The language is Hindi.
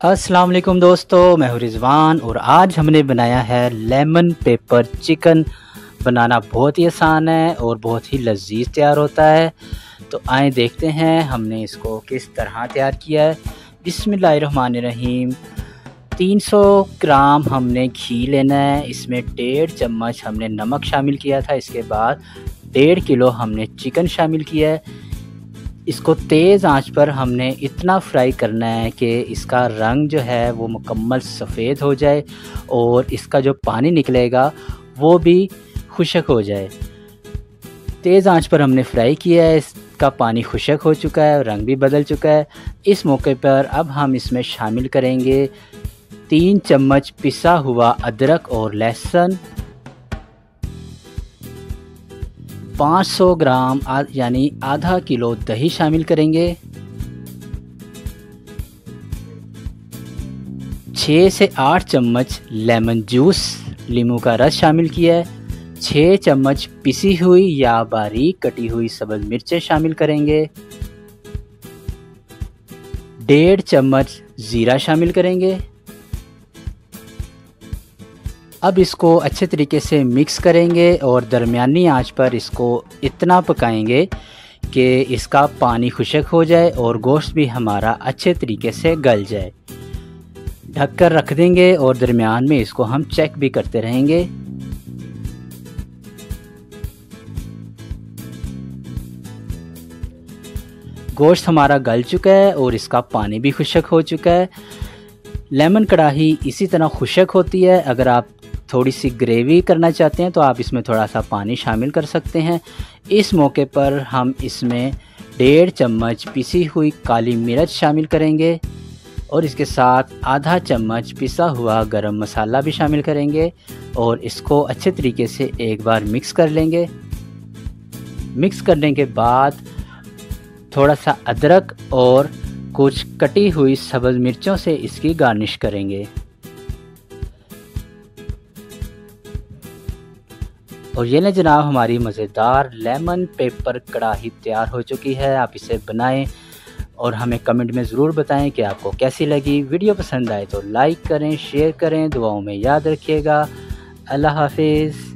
अस्सलाम वालेकुम दोस्तों, मैं हूँ रिज़वान और आज हमने बनाया है लेमन पेपर चिकन। बनाना बहुत ही आसान है और बहुत ही लजीज तैयार होता है। तो आए देखते हैं हमने इसको किस तरह तैयार किया है। बिस्मिल्लाहिर्रहमानिर्रहीम। 300 ग्राम हमने घी लेना है। इसमें 1.5 चम्मच हमने नमक शामिल किया था। इसके बाद 1.5 किलो हमने चिकन शामिल किया है। इसको तेज़ आंच पर हमने इतना फ्राई करना है कि इसका रंग जो है वो मुकम्मल सफ़ेद हो जाए और इसका जो पानी निकलेगा वो भी खुश्क हो जाए। तेज़ आंच पर हमने फ्राई किया है, इसका पानी खुश्क हो चुका है, रंग भी बदल चुका है। इस मौके पर अब हम इसमें शामिल करेंगे 3 चम्मच पिसा हुआ अदरक और लहसुन, 500 ग्राम यानी आधा किलो दही शामिल करेंगे, 6 से 8 चम्मच लेमन जूस नींबू का रस शामिल किया है, 6 चम्मच पिसी हुई या बारीक कटी हुई सब्ज़ मिर्चें शामिल करेंगे, 1.5 चम्मच ज़ीरा शामिल करेंगे। अब इसको अच्छे तरीके से मिक्स करेंगे और दरमियानी आंच पर इसको इतना पकाएंगे कि इसका पानी खुश्क हो जाए और गोश्त भी हमारा अच्छे तरीके से गल जाए। ढककर रख देंगे और दरमियान में इसको हम चेक भी करते रहेंगे। गोश्त हमारा गल चुका है और इसका पानी भी खुश्क हो चुका है। लेमन कढ़ाई इसी तरह खुश्क होती है। अगर आप थोड़ी सी ग्रेवी करना चाहते हैं तो आप इसमें थोड़ा सा पानी शामिल कर सकते हैं। इस मौके पर हम इसमें 1.5 चम्मच पिसी हुई काली मिर्च शामिल करेंगे और इसके साथ आधा चम्मच पिसा हुआ गरम मसाला भी शामिल करेंगे और इसको अच्छे तरीके से एक बार मिक्स कर लेंगे। मिक्स करने के बाद थोड़ा सा अदरक और कुछ कटी हुई सब्ज़ मिर्चों से इसकी गार्निश करेंगे। और ये ना जनाब, हमारी मज़ेदार लेमन पेपर कढ़ाई तैयार हो चुकी है। आप इसे बनाएं और हमें कमेंट में ज़रूर बताएं कि आपको कैसी लगी। वीडियो पसंद आए तो लाइक करें, शेयर करें, दुआओं में याद रखिएगा। अल्लाह हाफिज़।